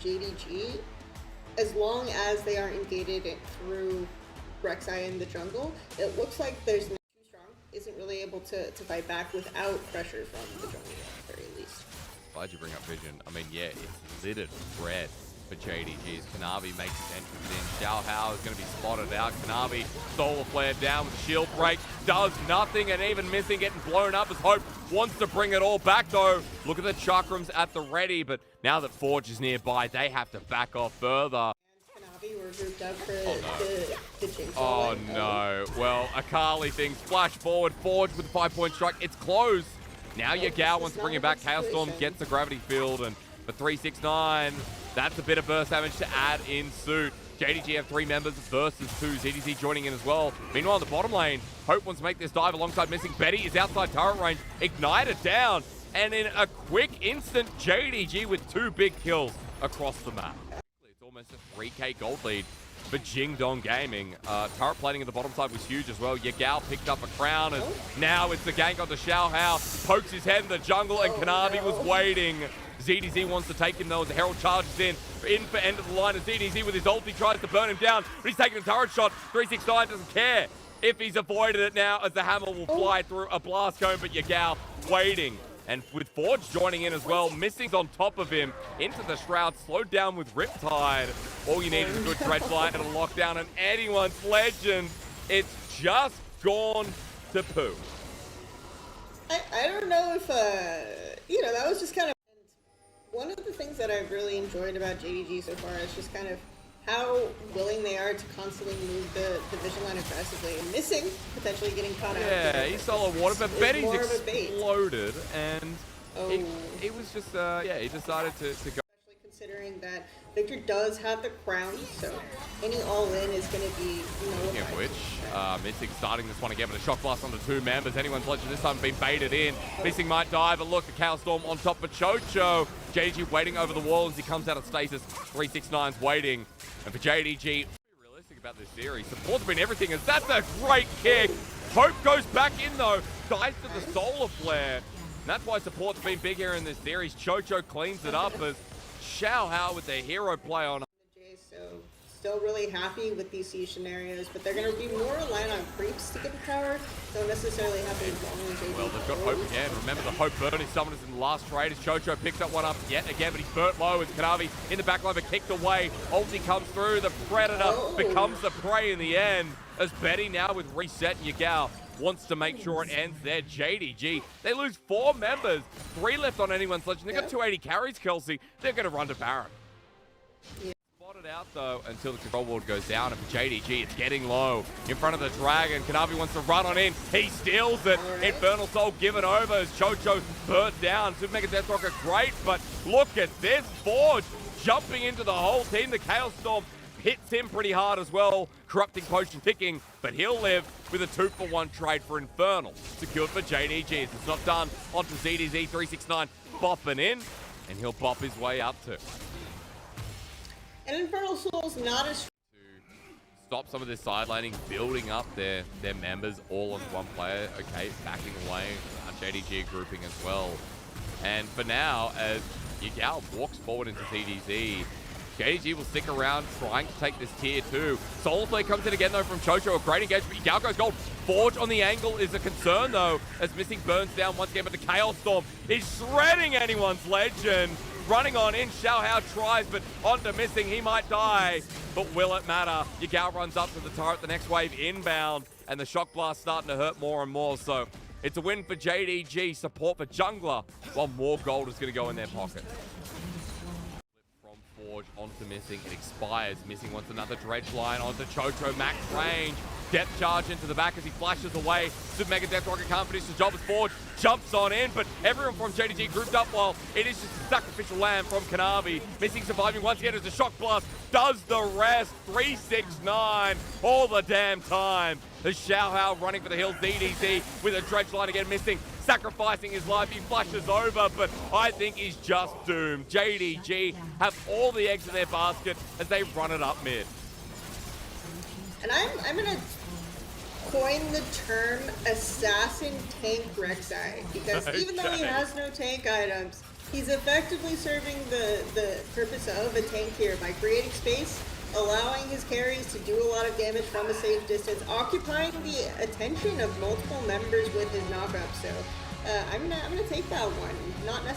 JDG, as long as they aren't invaded through Rek'Sai in the jungle, it looks like there's no too strong, isn't really able to fight back without pressure from the jungle at the very least. Glad you bring up Vision. I mean, yeah, it's littered red for JDG as Kanavi makes his entrance in. Xiao Hao is going to be spotted out. Kanavi, solar flare down with a shield break, does nothing, and even missing, getting blown up as Hope wants to bring it all back though. Look at the chakrams at the ready, but now that Forge is nearby, they have to back off further. Kanavi were grouped up for the Jinx. Oh no. Well, Akali things flash forward. Forge with the 5-point strike. It's close. Now Yagao wants to bring it back. Chaos Storm gets the gravity field, and for 369, that's a bit of burst damage to add in suit. JDG have 3 members versus 2. ZDZ joining in as well. Meanwhile, in the bottom lane, Hope wants to make this dive alongside missing. Betty is outside turret range. Ignited down. And in a quick instant, JDG with 2 big kills across the map. It's almost a 3K gold lead for Jingdong Gaming. Turret plating at the bottom side was huge as well. Yagao picked up a crown, and now it's the gank on the Xiao Hao. Pokes his head in the jungle, and Kanavi was waiting. ZDZ wants to take him though as the Herald charges in for end of the line, and ZDZ with his ulti tries to burn him down, but he's taking a turret shot. 369 doesn't care if he's avoided it now as the hammer will fly through a blast cone, but Yagao waiting. And with Forge joining in as well, Missing's on top of him into the shroud, slowed down with Riptide. All you need is a good dredge line and a lockdown, and anyone's legend, it's just gone to poo. I don't know if, that was just kind of one of the things that I've really enjoyed about JDG so far is just kind of how willing they are to constantly move the vision line aggressively, and Missing potentially getting caught out. Yeah, he's solo water, but Betty's exploded, and he was just, he decided to go. Especially considering that Victor does have the crown, so any all-in is going to be, Speaking of which, Missing starting this one again with a shock blast on the 2 members. Anyone's legend this time been baited in. Missing might die, but look, the Chaos Storm on top of Chocho. JDG waiting over the wall as he comes out of stasis. 369's waiting. And for JDG, be realistic about this series. Support's been everything, as that's a great kick. Hope goes back in though, dies to the solar flare. And that's why support's been big here in this series. Chocho cleans it up as Xiao Hao with their hero play on. So still really happy with these siege scenarios, but they're going to be more reliant on creeps to get the tower. Don't necessarily have to long. Well, they've got Hope again. Remember the Hope burning summoners in the last trade as Chocho picks up one up yet again, but he's burnt low as Kanavi in the backline but kicked away. Ulti comes through. The Predator becomes the prey in the end as Betty now with reset. Yagao wants to make sure it ends there. JDG, they lose 4 members. 3 left on anyone's legend. They've got 280 carries, Kelsey. They're going to run to Baron. Spotted out though until the control ward goes down, and for JDG it's getting low in front of the dragon. Kanavi wants to run on in. He steals it. Infernal Soul given over as Chocho burnt down. Super Mega Death Rocket great, but look at this. Forge jumping into the whole team. The Chaos Storm hits him pretty hard as well. Corrupting Potion ticking, but he'll live with a 2-for-1 trade for Infernal. Secured for JDG. It's not done. Onto ZDZ. 369 bopping in, and he'll bop his way up to. And Infernal Soul's not as... To stop some of this side laning, building up their members all on one player. Okay, backing away. JDG grouping as well. And for now, as Yagao walks forward into ZDZ, JDG will stick around trying to take this tier 2. Soul Flare comes in again though from Chocho. A great engagement. Yagao goes gold. Forge on the angle is a concern though, as Missing burns down once again, but the Chaos Storm is shredding anyone's legend. Running on in, Xiao Hao tries, but onto Missing, he might die. But will it matter? Yagao runs up to the turret, the next wave inbound, and the shock blast starting to hurt more and more. So it's a win for JDG, support for jungler, while more gold is going to go in their pocket. From Forge onto Missing, it expires. Missing wants another dredge line onto Chocho, max range. Depth charge into the back as he flashes away. Super Mega Death Rocket can't finish the job as Forge jumps on in, but everyone from JDG grouped up while it is just a sacrificial lamb from Kanavi. Missing surviving once again as the shock blast does the rest. 369 all the damn time. The Xiao Hao running for the hill. ZDZ with a dredge line again. Missing, sacrificing his life. He flashes over, but I think he's just doomed. JDG have all the eggs in their basket as they run it up mid. And I'm going to coin the term assassin tank Rek'Sai, because even though he has no tank items, He's effectively serving the purpose of a tank here by creating space, allowing his carries to do a lot of damage from a safe distance, occupying the attention of multiple members with his knockup. So I'm gonna take that one. Not necessarily